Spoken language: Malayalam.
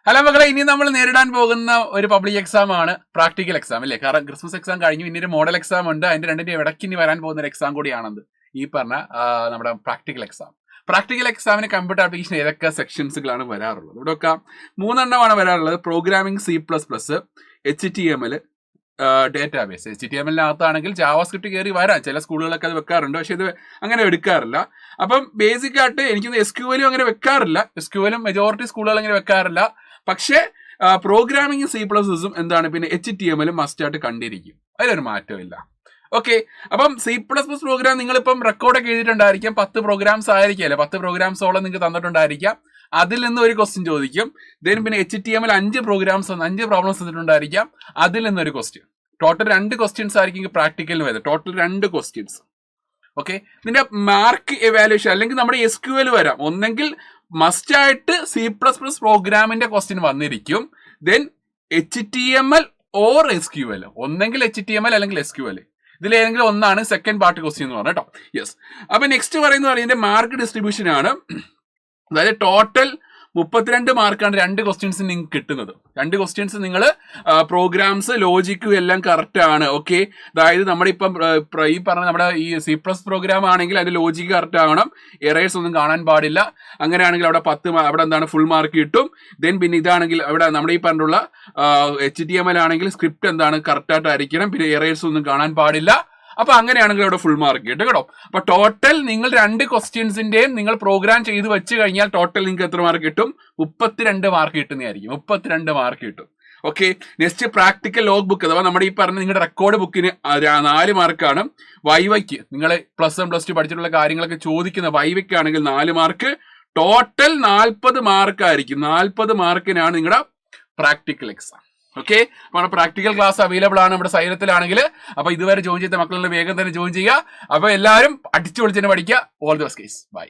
ഹലോ മക്കളെ, ഇനി നമ്മൾ നേരിടാൻ പോകുന്ന ഒരു പബ്ലിക് എക്സാം ആണ് പ്രാക്ടിക്കൽ എക്സാം അല്ലേ. കാരണം ക്രിസ്മസ് എക്സാം കഴിഞ്ഞു, ഇനി ഒരു മോഡൽ എക്സാം ഉണ്ട്. അതിന്റെ രണ്ടിന്റെ ഇടയ്ക്ക് ഇനി വരാൻ പോകുന്ന ഒരു എക്സാം കൂടിയാണത് ഈ പറഞ്ഞ നമ്മുടെ പ്രാക്ടിക്കൽ എക്സാം. പ്രാക്ടിക്കൽ എക്സാമിന് കമ്പ്യൂട്ടർ ആപ്ലിക്കേഷൻ ഏതൊക്കെ സെക്ഷൻസുകളാണ് വരാറുള്ളത്? ഇവിടെ ഒക്കെ 3 വരാറുള്ളത്. Programming, C++, HTML, database. HTML-നകത്താണെങ്കിൽ ജാവാസ്ക്രിപ്റ്റ് കയറി വരാം, ചില സ്കൂളുകളൊക്കെ അത് വെക്കാറുണ്ട്, പക്ഷെ ഇത് അങ്ങനെ എടുക്കാറില്ല. അപ്പം ബേസിക് ആയിട്ട് എനിക്കൊന്ന് SQL അങ്ങനെ വെക്കാറില്ല. SQL മെജോറിറ്റി സ്കൂളുകൾ അങ്ങനെ വെക്കാറില്ല. പക്ഷേ പ്രോഗ്രാമിംഗ് C++ഉം എന്താണ്, പിന്നെ HTML മസ്റ്റ് ആയിട്ട് കണ്ടിരിക്കും, അതിലൊരു മാറ്റമില്ല. ഓക്കെ, അപ്പം C++ പ്രോഗ്രാം നിങ്ങളിപ്പം റെക്കോർഡൊക്കെ എഴുതിയിട്ടുണ്ടായിരിക്കാം. 10 പ്രോഗ്രാംസ് ആയിരിക്കും അല്ലെ, 10 പ്രോഗ്രാംസോളം നിങ്ങൾക്ക് തന്നിട്ടുണ്ടായിരിക്കാം. അതിൽ നിന്ന് ഒരു ക്വസ്റ്റ്യൻ ചോദിക്കും. ദെൻ പിന്നെ HTML 5 പ്രോബ്ലംസ് തന്നിട്ടുണ്ടായിരിക്കാം, അതിൽ നിന്നൊരു ക്വസ്റ്റ്യൻ. ടോട്ടൽ 2 ക്വസ്റ്റ്യൻസ് ആയിരിക്കും പ്രാക്ടിക്കലിന് വരുന്നത്. Total 2 questions. ഓക്കെ, ഇതിന്റെ മാർക്ക് എവാലുവേഷൻ അല്ലെങ്കിൽ നമ്മുടെ SQL വരാം. ഒന്നെങ്കിൽ മസ്റ്റ് ആയിട്ട് C++ പ്രോഗ്രാമിന്റെ ക്വസ്റ്റ്യൻ വന്നിരിക്കും. ദെൻ HTML ഓർ SQL, ഒന്നെങ്കിൽ HTML അല്ലെങ്കിൽ SQL, ഇതിലേതെങ്കിലും ഒന്നാണ് സെക്കൻഡ് പാർട്ട് ക്വസ്റ്റ്യൻ എന്ന് പറഞ്ഞാൽ കേട്ടോ. യെസ്, അപ്പൊ നെക്സ്റ്റ് പറയുന്നത് ഇതിന്റെ മാർക്ക് ഡിസ്ട്രിബ്യൂഷൻ ആണ്. അതായത് ടോട്ടൽ 32 മാർക്കാണ് 2 ക്വസ്റ്റ്യൻസ് നിങ്ങൾക്ക് കിട്ടുന്നത്. 2 ക്വസ്റ്റ്യൻസ് നിങ്ങൾ പ്രോഗ്രാംസ്, ലോജിക്കും എല്ലാം കറക്റ്റ് ആണ്. ഓക്കെ, അതായത് നമ്മുടെ ഇപ്പം ഈ പറഞ്ഞ നമ്മുടെ ഈ C++ പ്രോഗ്രാം ആണെങ്കിൽ അതിന്റെ ലോജിക്ക് കറക്റ്റ് ആവണം, എറേഴ്സ് ഒന്നും കാണാൻ പാടില്ല. അങ്ങനെയാണെങ്കിൽ അവിടെ 10 അവിടെ എന്താണ് ഫുൾ മാർക്ക് കിട്ടും. ദെൻ പിന്നെ ഇതാണെങ്കിൽ അവിടെ നമ്മുടെ ഈ പറഞ്ഞുള്ള HTML ആണെങ്കിൽ സ്ക്രിപ്റ്റ് എന്താണ് കറക്റ്റ് ആയിട്ടായിരിക്കണം, പിന്നെ എറേഴ്സ് ഒന്നും കാണാൻ പാടില്ല. അപ്പൊ അങ്ങനെയാണെങ്കിൽ അവിടെ ഫുൾ മാർക്ക് കിട്ടും കേട്ടോ. അപ്പൊ ടോട്ടൽ നിങ്ങൾ 2 ക്വസ്റ്റ്യൻസിന്റെയും നിങ്ങൾ പ്രോഗ്രാം ചെയ്ത് വെച്ച് കഴിഞ്ഞാൽ ടോട്ടൽ നിങ്ങൾക്ക് എത്ര മാർക്ക് കിട്ടും? 32 മാർക്ക് കിട്ടുന്നതായിരിക്കും. 32 മാർക്ക് കിട്ടും. Okay, next practical log book, അഥവാ നമ്മുടെ ഈ പറഞ്ഞ നിങ്ങളുടെ റെക്കോർഡ് ബുക്കിന് 4 മാർക്കാണ്. വൈവയ്ക്ക് നിങ്ങൾ +1 +2 പഠിച്ചിട്ടുള്ള കാര്യങ്ങളൊക്കെ ചോദിക്കുന്ന വൈവയ്ക്ക് ആണെങ്കിൽ 4 മാർക്ക്. ടോട്ടൽ 40 മാർക്കായിരിക്കും. 40 മാർക്കിനാണ് നിങ്ങളുടെ പ്രാക്ടിക്കൽ എക്സാം. ഓക്കെ, അപ്പോൾ പ്രാക്ടിക്കൽ ക്ലാസ് അവൈലബിൾ ആണ് നമ്മുടെ സൈലത്തിലാണെങ്കിൽ. അപ്പൊ ഇതുവരെ ജോയിൻ ചെയ്ത മക്കളുടെ വേഗം തന്നെ ജോയിൻ ചെയ്യുക. അപ്പൊ എല്ലാവരും അടിച്ചു പൊളിച്ചതിന് പഠിക്കുക. All the best guys, by.